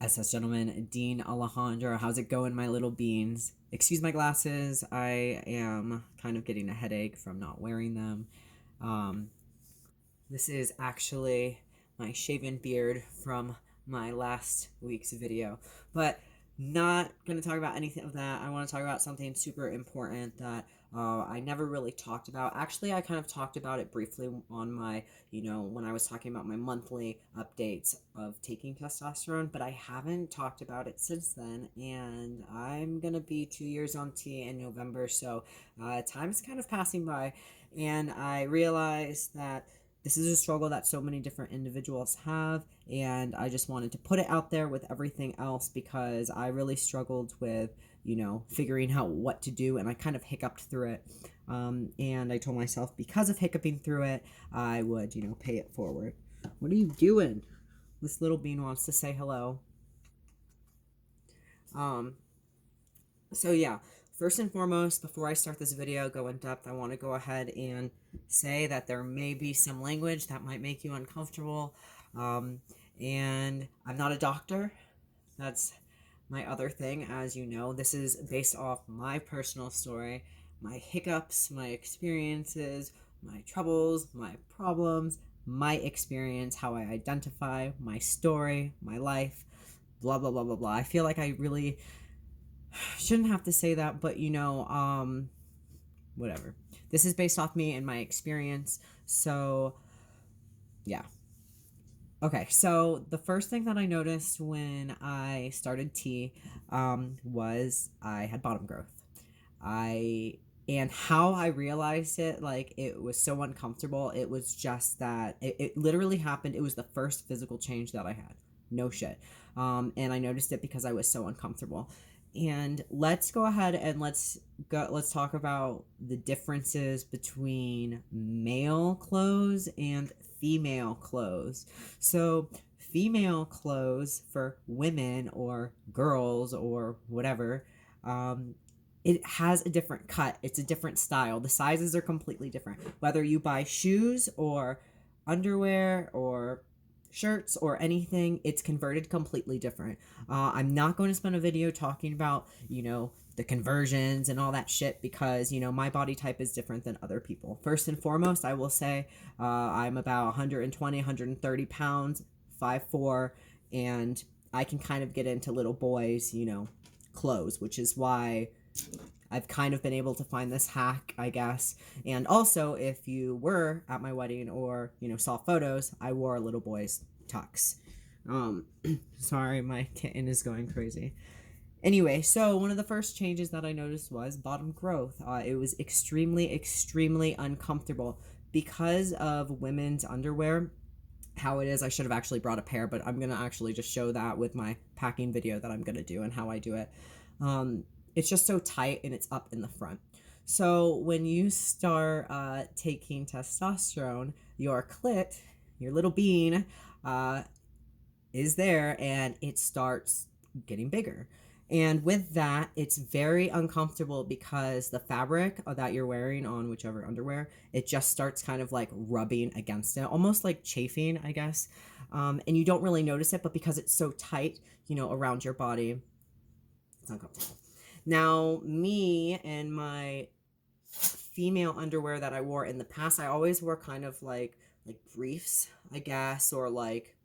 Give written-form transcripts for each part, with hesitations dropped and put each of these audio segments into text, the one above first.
SS Gentleman, Dean Alejandro. How's it going, my little beans? Excuse my glasses. I am kind of getting a headache from not wearing them. Um, this is actually my shaven beard from my last week's video. But not going to talk about anything of that. I want to talk about something super important that I never really talked about. Actually, I kind of talked about it briefly on my, when I was talking about my monthly updates of taking testosterone, but I haven't talked about it since then. And I'm going to be 2 years on T in November. So time's kind of passing by. And I realized that this is a struggle that so many different individuals have, and I just wanted to put it out there with everything else because I really struggled with, figuring out what to do, and I kind of hiccuped through it. And I told myself because of hiccuping through it, I would, pay it forward. What are you doing? This little bean wants to say hello. Um, so yeah, first and foremost, before I start this video, go in depth, I want to go ahead and say that there may be some language that might make you uncomfortable. Um, and I'm not a doctor. That's my other thing. As you know, this is based off my personal story, my hiccups, my experiences, my troubles, my problems, my experience, how I identify, my story, my life, blah, blah, blah, blah, blah. I feel like I really shouldn't have to say that, but whatever. This is based off me and my experience. So, yeah. Okay, so the first thing that I noticed when I started T was I had bottom growth. And how I realized it, like, it was so uncomfortable. It was just that it literally happened. It was the first physical change that I had. No shit. And I noticed it because I was so uncomfortable. And let's go ahead and let's talk about the differences between male clothes and female clothes. So female clothes for women or girls or whatever, it has a different cut. It's a different style. The sizes are completely different. Whether you buy shoes or underwear or shirts or anything, it's converted completely different. I'm not going to spend a video talking about, the conversions and all that shit because, my body type is different than other people. First and foremost, I will say I'm about 120, 130 pounds, 5'4", and I can kind of get into little boys, clothes, which is why I've kind of been able to find this hack, I guess. And also, if you were at my wedding or, saw photos, I wore a little boy's tux. Sorry, my kitten is going crazy. Anyway, so one of the first changes that I noticed was bottom growth. It was extremely, extremely uncomfortable because of women's underwear. How it is, I should have actually brought a pair, but I'm going to actually just show that with my packing video that I'm going to do and how I do it. It's just so tight and it's up in the front. So when you start taking testosterone, your clit, your little bean, is there and it starts getting bigger. And with that, it's very uncomfortable because the fabric that you're wearing on whichever underwear, it just starts kind of like rubbing against it, almost like chafing, I guess. And you don't really notice it, but because it's so tight, around your body, it's uncomfortable. Now, me and my female underwear that I wore in the past, I always wore kind of like briefs, I guess, or like,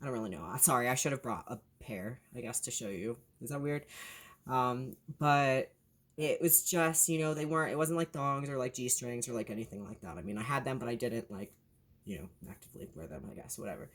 I don't really know. Sorry, I should have brought a pair, I guess, to show you. Is that weird? But it was just, it wasn't like thongs or like G-strings or like anything like that. I mean, I had them, but I didn't like, actively wear them, I guess, whatever.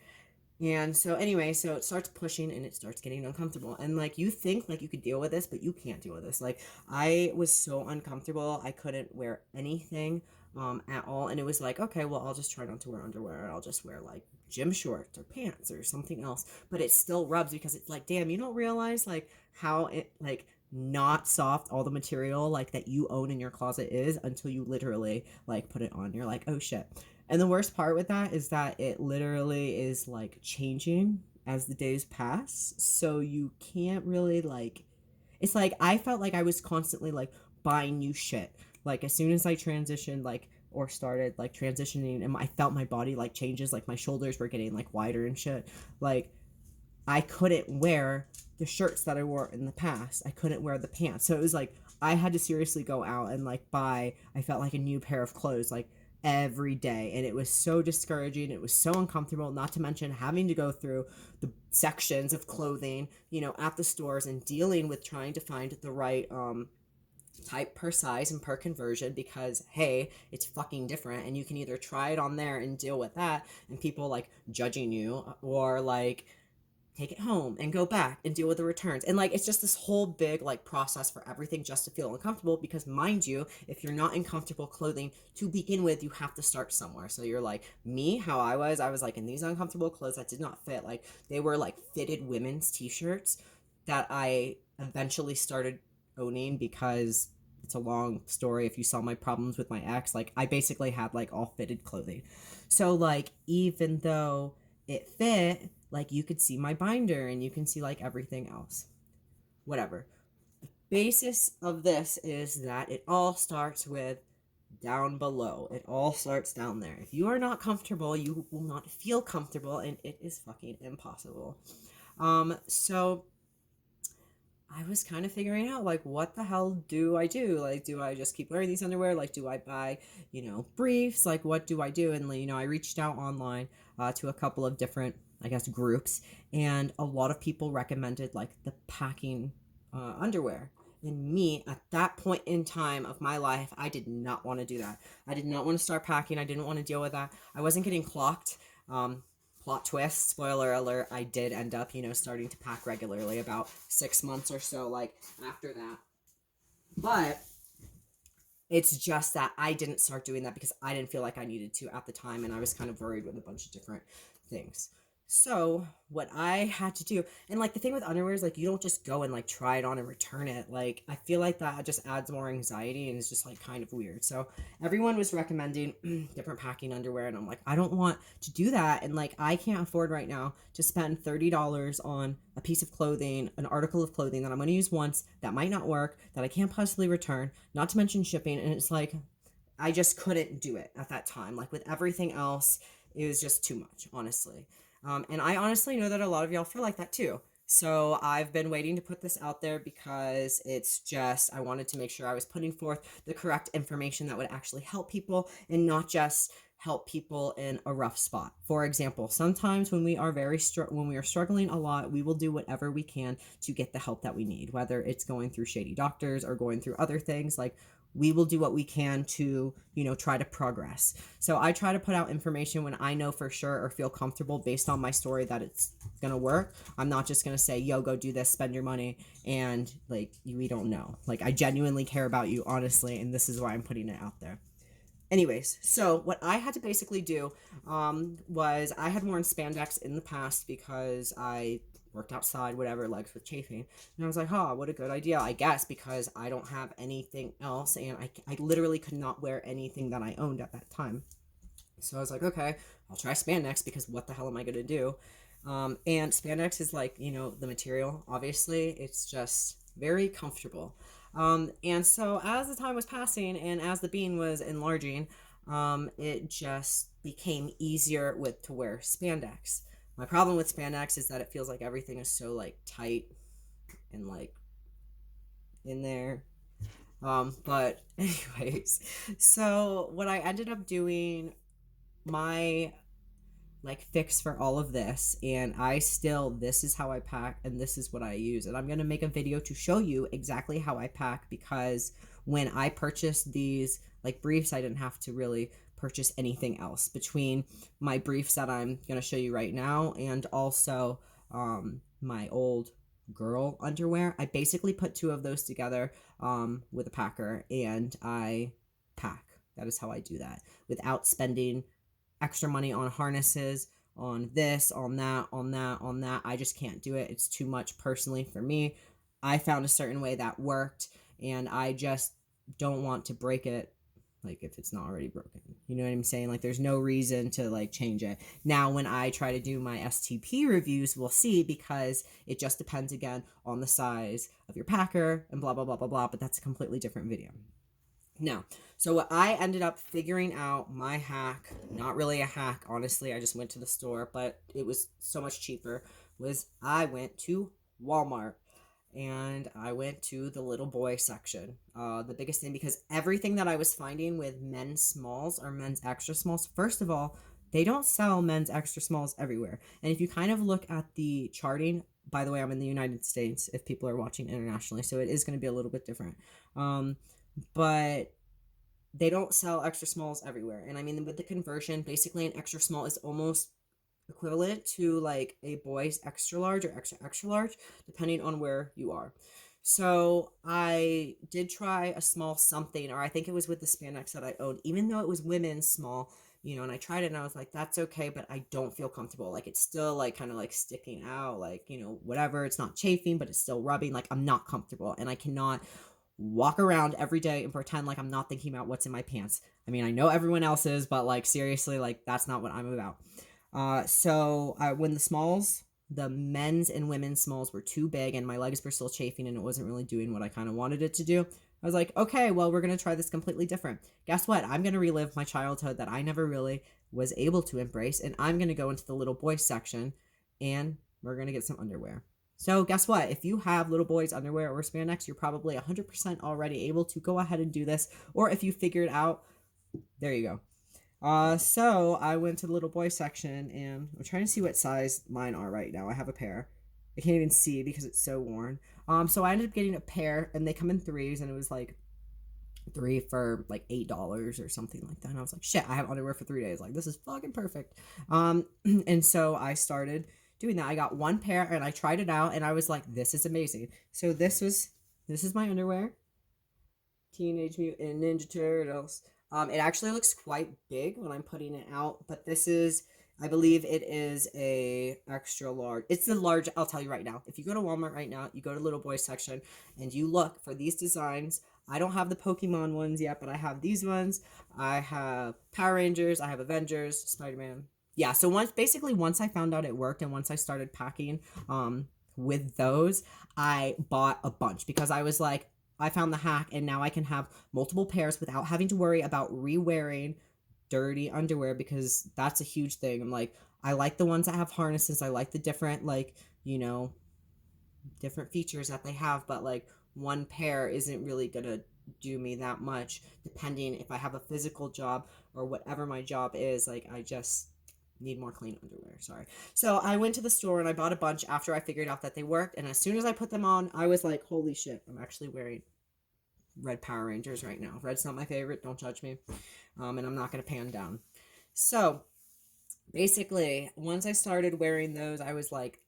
And so anyway, so it starts pushing and it starts getting uncomfortable. And like you think like you could deal with this, but you can't deal with this. Like I was so uncomfortable. I couldn't wear anything at all. And it was like, okay, well, I'll just try not to wear underwear. I'll just wear like gym shorts or pants or something else. But it still rubs because it's like, damn, you don't realize like how it like not soft all the material like that you own in your closet is until you literally like put it on. You're like, oh shit. And the worst part with that is that it literally is like changing as the days pass. So you can't really like, it's like I felt like I was constantly like buying new shit. Like as soon as I transitioned, like, or started like transitioning and I felt my body like changes, like my shoulders were getting like wider and shit. Like I couldn't wear the shirts that I wore in the past. I couldn't wear the pants. So it was like I had to seriously go out and like buy, I felt like a new pair of clothes like every day. And it was so discouraging. It was so uncomfortable, not to mention having to go through the sections of clothing, at the stores and dealing with trying to find the right type per size and per conversion, because hey, it's fucking different and you can either try it on there and deal with that and people like judging you, or like take it home and go back and deal with the returns. And like it's just this whole big like process for everything just to feel uncomfortable, because mind you, if you're not in comfortable clothing to begin with, you have to start somewhere. So you're like me, how I was like in these uncomfortable clothes that did not fit. Like they were like fitted women's t-shirts that I eventually started owning, because it's a long story. If you saw my problems with my ex, like I basically had like all fitted clothing. So like even though it fit, like you could see my binder and you can see like everything else. Whatever. Basis of this is that it all starts with down below. It all starts down there. If you are not comfortable, you will not feel comfortable, and it is fucking impossible. So I was kind of figuring out like what the hell do I do? Like do I just keep wearing these underwear? Like do I buy, briefs? Like what do I do? And I reached out online to a couple of different, I guess, groups, and a lot of people recommended like the packing underwear. And me, at that point in time of my life, I did not want to do that. I did not want to start packing. I didn't want to deal with that. I wasn't getting clocked. Plot twist, spoiler alert, I did end up, starting to pack regularly about 6 months or so, like, after that. But it's just that I didn't start doing that because I didn't feel like I needed to at the time, and I was kind of worried with a bunch of different things. So what I had to do, and like the thing with underwear is like you don't just go and like try it on and return it. Like I feel like that just adds more anxiety and is just like kind of weird. So everyone was recommending different packing underwear, and I'm like, I don't want to do that, and like I can't afford right now to spend $30 on a piece of clothing, an article of clothing that I'm going to use once that might not work, that I can't possibly return, not to mention shipping. And it's like I just couldn't do it at that time. Like with everything else, it was just too much, honestly. And I honestly know that a lot of y'all feel like that too. So I've been waiting to put this out there because it's just, I wanted to make sure I was putting forth the correct information that would actually help people and not just help people in a rough spot. For example, sometimes when we are when we are struggling a lot, we will do whatever we can to get the help that we need, whether it's going through shady doctors or going through other things. Like we will do what we can to, try to progress. So I try to put out information when I know for sure or feel comfortable based on my story that it's gonna work. I'm not just gonna say, yo, go do this, spend your money, and like we don't know. Like I genuinely care about you, honestly, and this is why I'm putting it out there. Anyways, so what I had to basically do was I had worn spandex in the past because I worked outside, whatever, legs with chafing. And I was like, oh, what a good idea, I guess, because I don't have anything else. And I literally could not wear anything that I owned at that time. So I was like, okay, I'll try spandex because what the hell am I going to do? And spandex is like, the material, obviously, it's just very comfortable. And so as the time was passing and as the bean was enlarging, it just became easier to wear spandex. My problem with spandex is that it feels like everything is so like tight and like in there. But anyways, so what I ended up doing, my like fix for all of this, and this is how I pack and this is what I use, and I'm going to make a video to show you exactly how I pack, because when I purchased these like briefs, I didn't have to really purchase anything else between my briefs that I'm going to show you right now and also my old girl underwear. I basically put two of those together with a packer, and I pack. That is how I do that without spending extra money on harnesses, on this, on that, on that, on that. I just can't do it. It's too much personally for me. I found a certain way that worked, and I just don't want to break it like if it's not already broken. You know what I'm saying? Like there's no reason to like change it. Now when I try to do my STP reviews, we'll see, because it just depends again on the size of your packer and blah blah blah blah blah, but that's a completely different video. Now, so what I ended up figuring out, my hack, not really a hack, honestly, I just went to the store, but it was so much cheaper, was I went to Walmart and I went to the little boy section. The biggest thing, because everything that I was finding with men's smalls or men's extra smalls, first of all, they don't sell men's extra smalls everywhere. And if you kind of look at the charting, by the way, I'm in the United States if people are watching internationally, so it is going to be a little bit different. But they don't sell extra smalls everywhere. And I mean, with the conversion, basically an extra small is almost equivalent to like a boy's extra large or extra extra large, depending on where you are. So I did try a small something, or I think it was with the spandex that I owned, even though it was women's small, and I tried it and I was like, that's okay, but I don't feel comfortable. Like it's still like kind of like sticking out, like, whatever. It's not chafing, but it's still rubbing. Like I'm not comfortable and I cannot walk around every day and pretend like I'm not thinking about what's in my pants. I mean, I know everyone else is, but like seriously, like that's not what I'm about. So when the men's and women's smalls were too big and my legs were still chafing and it wasn't really doing what I kind of wanted it to do, I was like, okay, well, we're going to try this completely different. Guess what? I'm going to relive my childhood that I never really was able to embrace, and I'm going to go into the little boy section and we're going to get some underwear. So guess what? If you have little boys underwear or spandex, you're probably 100% already able to go ahead and do this. Or if you figure it out, there you go. So I went to the little boy section and I'm trying to see what size mine are right now. I have a pair. I can't even see because it's so worn. So I ended up getting a pair and they come in threes, and it was like three for like $8 or something like that. And I was like, shit, I have underwear for 3 days. Like, this is fucking perfect. And so I started doing that. I got one pair and I tried it out and I was like, this is amazing. So this is my underwear. Teenage Mutant Ninja Turtles. It actually looks quite big when I'm putting it out, but this is, I believe it is a extra large. It's the large. I'll tell you right now. If you go to Walmart right now, you go to little boy section and you look for these designs. I don't have the Pokemon ones yet, but I have these ones. I have Power Rangers. I have Avengers, Spider-Man. Yeah. So once I found out it worked and once I started packing, with those, I bought a bunch because I was like, I found the hack and now I can have multiple pairs without having to worry about re-wearing dirty underwear, because that's a huge thing. I'm like, I like the ones that have harnesses. I like the different, like, different features that they have, but like one pair isn't really gonna do me that much depending if I have a physical job or whatever my job is. Like I just need more clean underwear. Sorry. So I went to the store and I bought a bunch after I figured out that they worked. And as soon as I put them on, I was like, holy shit, I'm actually wearing red Power Rangers right now. Red's not my favorite. Don't judge me. And I'm not going to pan down. So basically, once I started wearing those, I was like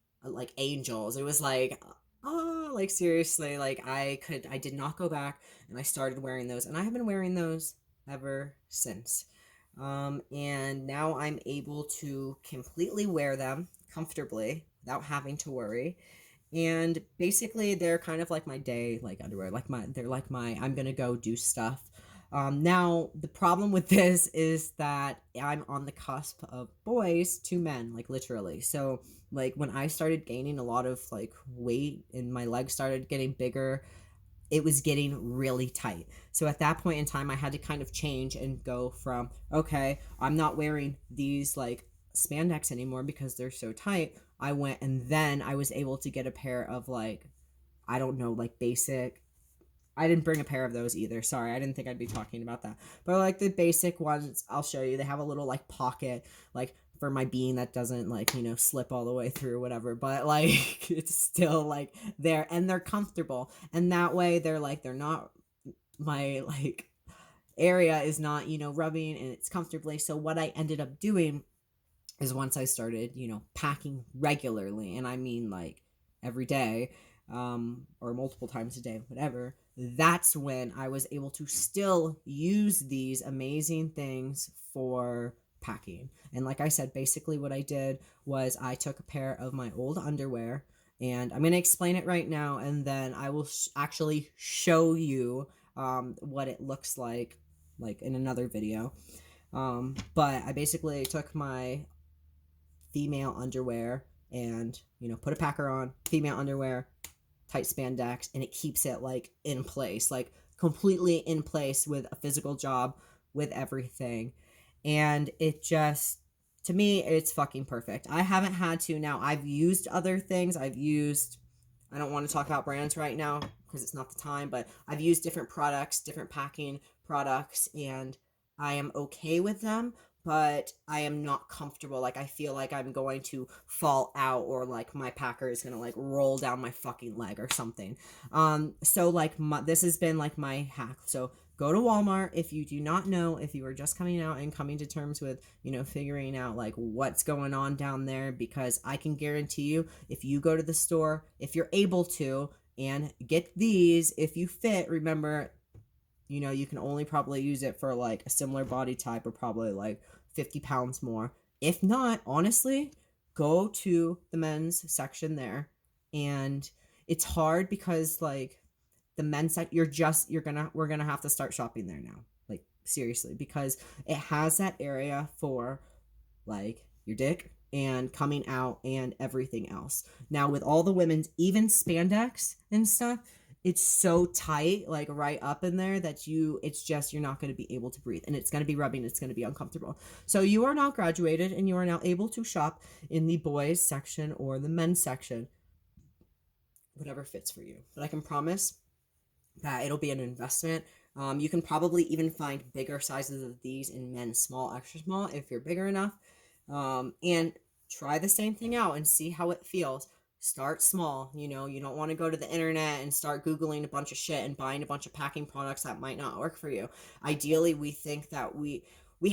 angels. It was like, oh, like seriously, like I did not go back and I started wearing those. And I have been wearing those ever since. And now I'm able to completely wear them comfortably without having to worry. And basically, they're kind of like my day, like underwear, they're like my, I'm gonna go do stuff. Now the problem with this is that I'm on the cusp of boys to men, like literally. So like when I started gaining a lot of like weight and my legs started getting bigger, it was getting really tight. So at that point in time, I had to kind of change and go from, okay, I'm not wearing these like spandex anymore because they're so tight. I went and then I was able to get a pair of like, I don't know, like basic. I didn't bring a pair of those either. Sorry, I didn't think I'd be talking about that. But like the basic ones, I'll show you. They have a little like pocket, like for my bean that doesn't like, slip all the way through or whatever. But like it's still like there and they're comfortable. And that way they're not, my like area is not, rubbing and it's comfortably. So what I ended up doing is once I started, packing regularly, and I mean like every day, or multiple times a day, whatever, that's when I was able to still use these amazing things for packing. And like I said, basically what I did was I took a pair of my old underwear, and I'm going to explain it right now, and then I will actually show you what it looks like in another video. But I basically took my female underwear and put a packer on female underwear, tight spandex, and it keeps it like in place, like completely in place with a physical job, with everything. And it just To me, it's fucking perfect. I haven't had to. Now, I've used other things. I don't want to talk about brands right now because it's not the time, but I've used different products, different packing products, and I am okay with them, but I am not comfortable. Like, I feel like I'm going to fall out, or like my packer is going to like roll down my fucking leg or something. So like this has been like my hack. So go to Walmart if you do not know, if you are just coming out and coming to terms with, figuring out like what's going on down there, because I can guarantee you, if you go to the store, if you're able to, and get these, if you fit, remember, you can only probably use it for like a similar body type, or probably like 50 pounds more. If not, honestly, go to the men's section there. And it's hard because like the men's side, we're gonna have to start shopping there now, like seriously, because it has that area for like your dick and coming out and everything else. Now with all the women's, even spandex and stuff, it's so tight, like right up in there, that it's just, you're not going to be able to breathe, and it's going to be rubbing, it's going to be uncomfortable. So you are now graduated, and you are now able to shop in the boys section or the men's section, whatever fits for you. But I can promise that it'll be an investment. You can probably even find bigger sizes of these in men's small, extra small, if you're bigger enough. And try the same thing out and see how it feels. Start small. You don't want to go to the internet and start Googling a bunch of shit and buying a bunch of packing products that might not work for you. Ideally, we think that we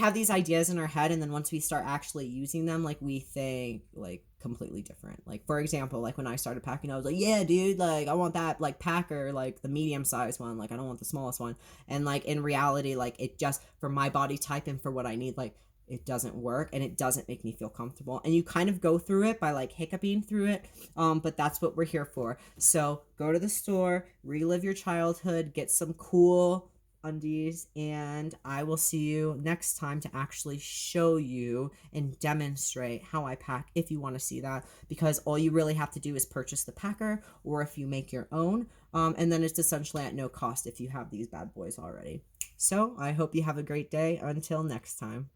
have these ideas in our head, and then once we start actually using them, like, we think like completely different. Like, for example, like when I started packing, I was like, yeah, dude, like I want that like packer, like the medium size one, like I don't want the smallest one. And like in reality, like it just, for my body type and for what I need, like it doesn't work, and it doesn't make me feel comfortable. And you kind of go through it by like hiccuping through it, but that's what we're here for. So go to the store, relive your childhood, get some cool undies, and I will see you next time to actually show you and demonstrate how I pack, if you want to see that, because all you really have to do is purchase the packer, or if you make your own, and then it's essentially at no cost if you have these bad boys already. So I hope you have a great day. Until next time.